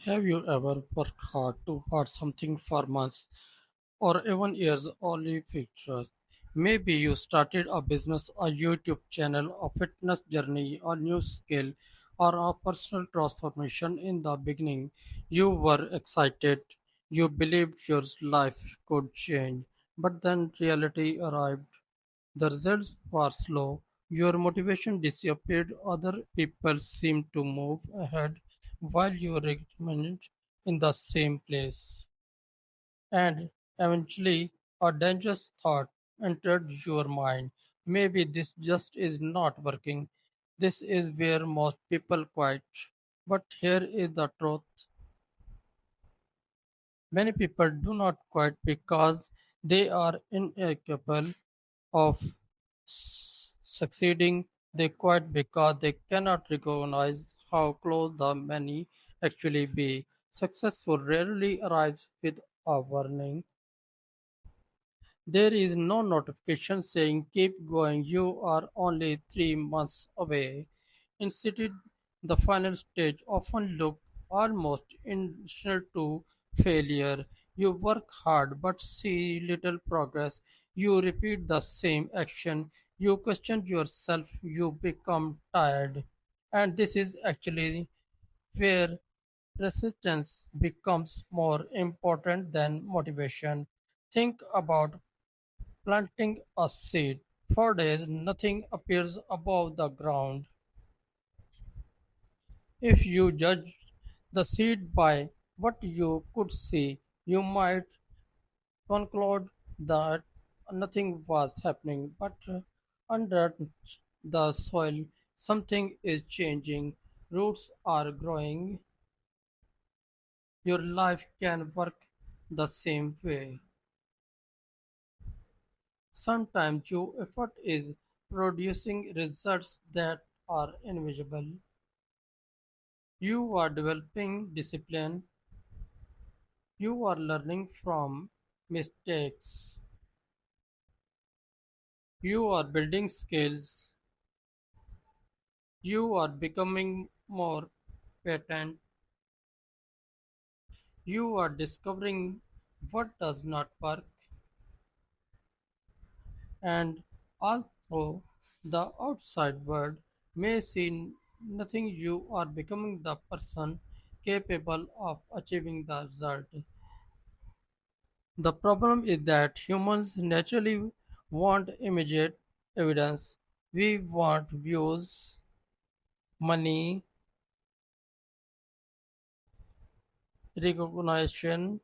Have you ever worked hard towards something for months or even years only pictures? Maybe you started a business, a YouTube channel, a fitness journey, a new skill, or a personal transformation in the beginning. You were excited, you believed your life could change, but then reality arrived. The results were slow, your motivation disappeared, other people seemed to move ahead while you remained in the same place. And eventually, a dangerous thought entered your mind. Maybe this just is not working. This is where most people quit. But here is the truth. Many people do not quit because they are incapable of succeeding. They quit because they cannot recognize how close the many actually be. Successful rarely arrives with a warning. There is no notification saying keep going, you are only 3 months away. Instead, the final stage often looks almost initial to failure. You work hard but see little progress. You repeat the same action. You question yourself. You become tired. And this is actually where persistence becomes more important than motivation. Think about planting a seed. For days nothing appears above the ground. If you judge the seed by what you could see, you might conclude that nothing was happening, but under the soil, something is changing. Roots are growing. Your life can work the same way. Sometimes your effort is producing results that are invisible. You are developing discipline, you are learning from mistakes, you are building skills, you are becoming more patent, you are discovering what does not work, and although the outside world may see nothing, you are becoming the person capable of achieving the result. The problem is that humans naturally want immediate evidence. We want views, money, recognition,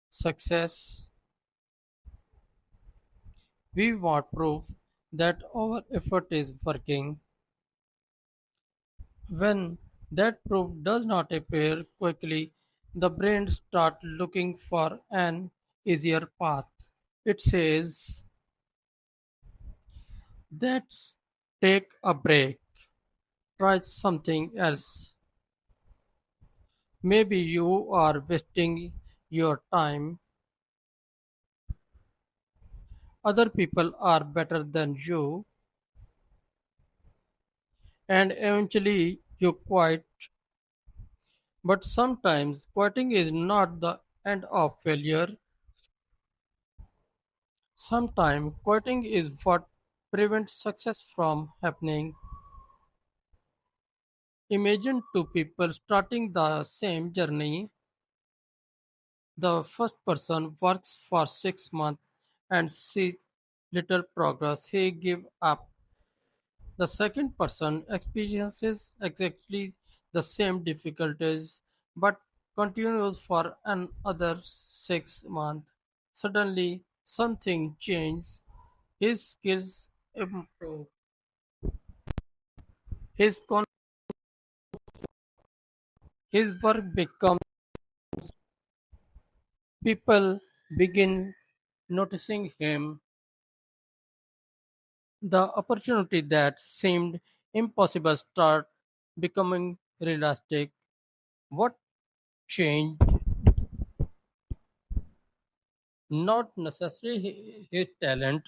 success. We want proof that our effort is working. When that proof does not appear quickly, the brain starts looking for an easier path. It says, let's take a break, try something else. Maybe you are wasting your time. Other people are better than you, and eventually you quit. But sometimes quitting is not the end of failure. Sometimes quitting is what prevents success from happening. Imagine two people starting the same journey. The first person works for 6 months and sees little progress. He gives up. The second person experiences exactly the same difficulties but continues for another 6 months. Suddenly, something changes. His skills improve. His, con- his work becomes, people begin noticing him. The opportunity that seemed impossible start becoming realistic. What changed? Not necessarily his talent.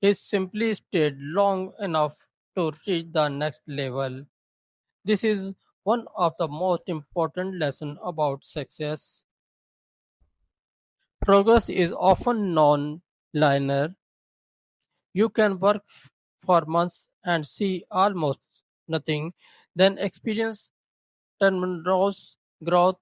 He simply stayed long enough to reach the next level. This is One of the most important lessons about success progress is often non-linear. You can work for months and see almost nothing, then experience tremendous growth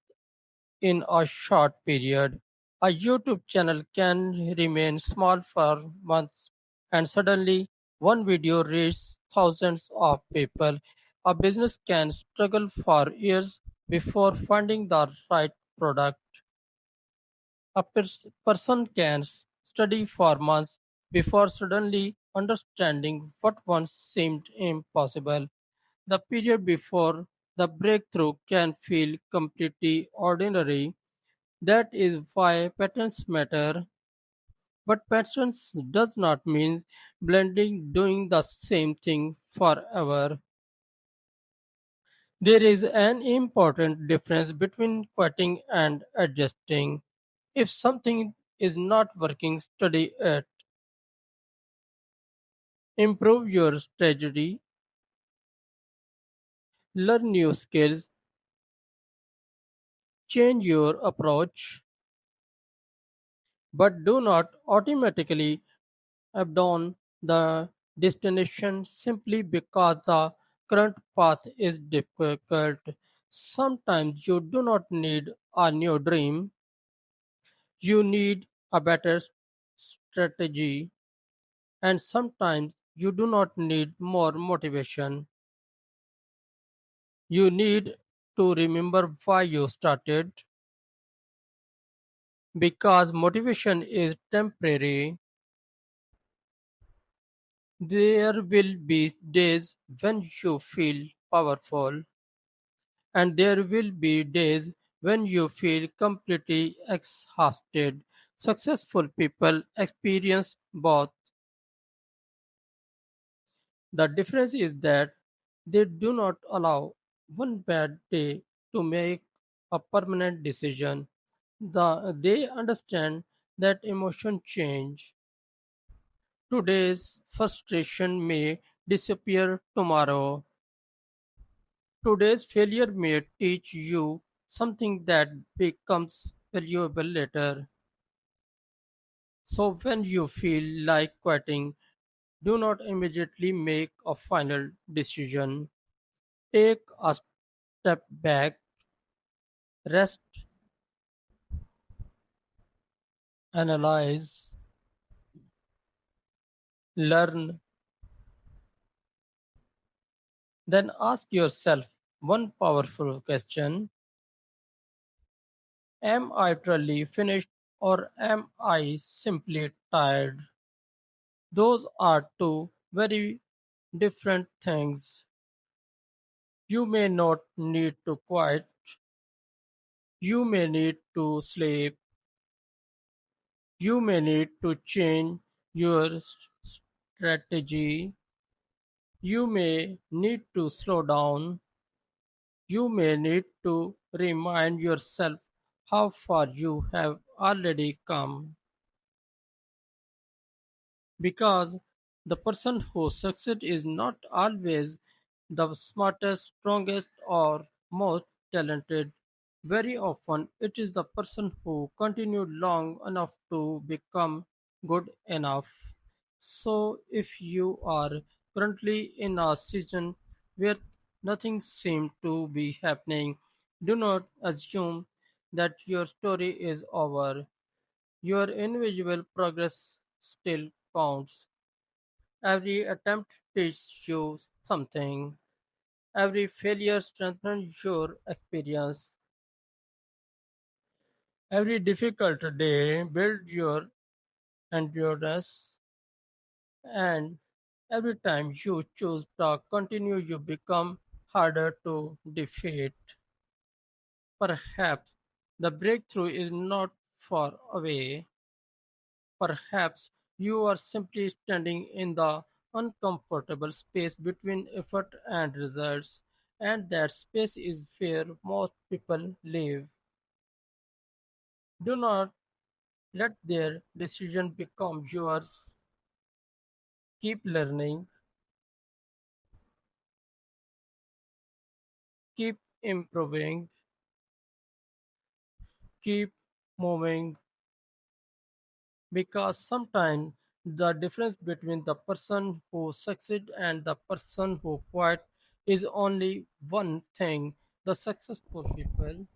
in a short period. A YouTube channel can remain small for months and suddenly one video reaches thousands of people. A business can struggle for years before finding the right product. A person can study for months before suddenly understanding what once seemed impossible. The period before the breakthrough can feel completely ordinary. That is why patterns matter. But patterns does not mean blending doing the same thing forever. There is an important difference between quitting and adjusting. If something is not working, study it. Improve your strategy, learn new skills, change your approach, but do not automatically abandon the destination simply because the current path is difficult. Sometimes you do not need a new dream, you need a better strategy, and sometimes you do not need more motivation. You need to remember why you started because motivation is temporary. There will be days when you feel powerful, and there will be days when you feel completely exhausted. Successful people experience both. The difference is that they do not allow one bad day to make a permanent decision. They understand that emotion change. Today's frustration may disappear tomorrow. Today's failure may teach you something that becomes valuable later. So when you feel like quitting, do not immediately make a final decision. Take a step back, rest, analyze, learn, then ask yourself one powerful question. Am I truly finished or am I simply tired? Those are two very different things. You may not need to quit, you may need to sleep, you may need to change your strategy, you may need to slow down, you may need to remind yourself how far you have already come. Because the person who succeeds is not always the smartest, strongest, or most talented. Very often, it is the person who continued long enough to become good enough. So, if you are currently in a season where nothing seems to be happening, do not assume that your story is over. Your individual progress still counts. Every attempt teaches you something. Every failure strengthens your experience. Every difficult day builds your endurance. And every time you choose to continue, you become harder to defeat. Perhaps the breakthrough is not far away. Perhaps you are simply standing in the uncomfortable space between effort and results, and that space is where most people live. Do not let their decision become yours. Keep learning, keep improving, keep moving, because sometimes the difference between the person who succeed and the person who quit is only one thing. The successful people